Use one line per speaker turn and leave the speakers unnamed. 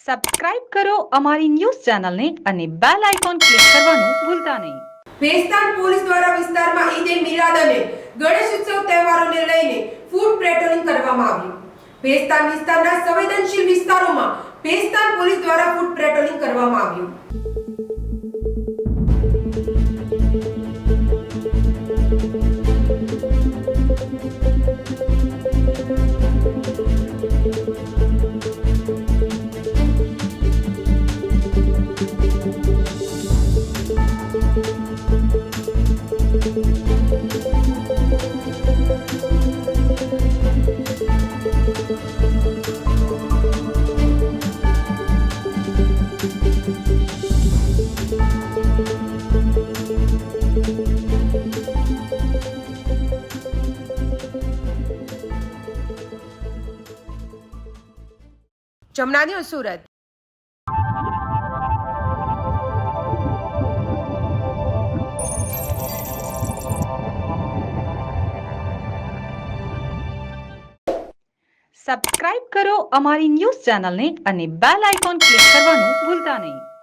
Subscribe કરો અમારી news ચેનલને અને બેલ આઇકોન ક્લિક કરવાનું ભૂલતા નહીં.
ભેસ્તાન પોલીસ દ્વારા વિસ્તારમાં ઈદ એ મિલાદ અને ગણેશ ઉત્સવ તહેવારોને લઈને ફૂડ પેટ્રોલિંગ કરવામાં આવ્યું. ભેસ્તાન વિસ્તારના સંવેદનશીલ વિસ્તારોમાં ભેસ્તાન પોલીસ દ્વારા ફૂડ પેટ્રોલિંગ કરવામાં આવ્યું. જમના ન્યૂઝ સુરત.
સબસ્ક્રાઇબ કરો અમારી ન્યૂઝ ચેનલને અને બેલ આઇકોન ક્લિક કરવાનું ભૂલતા નહીં.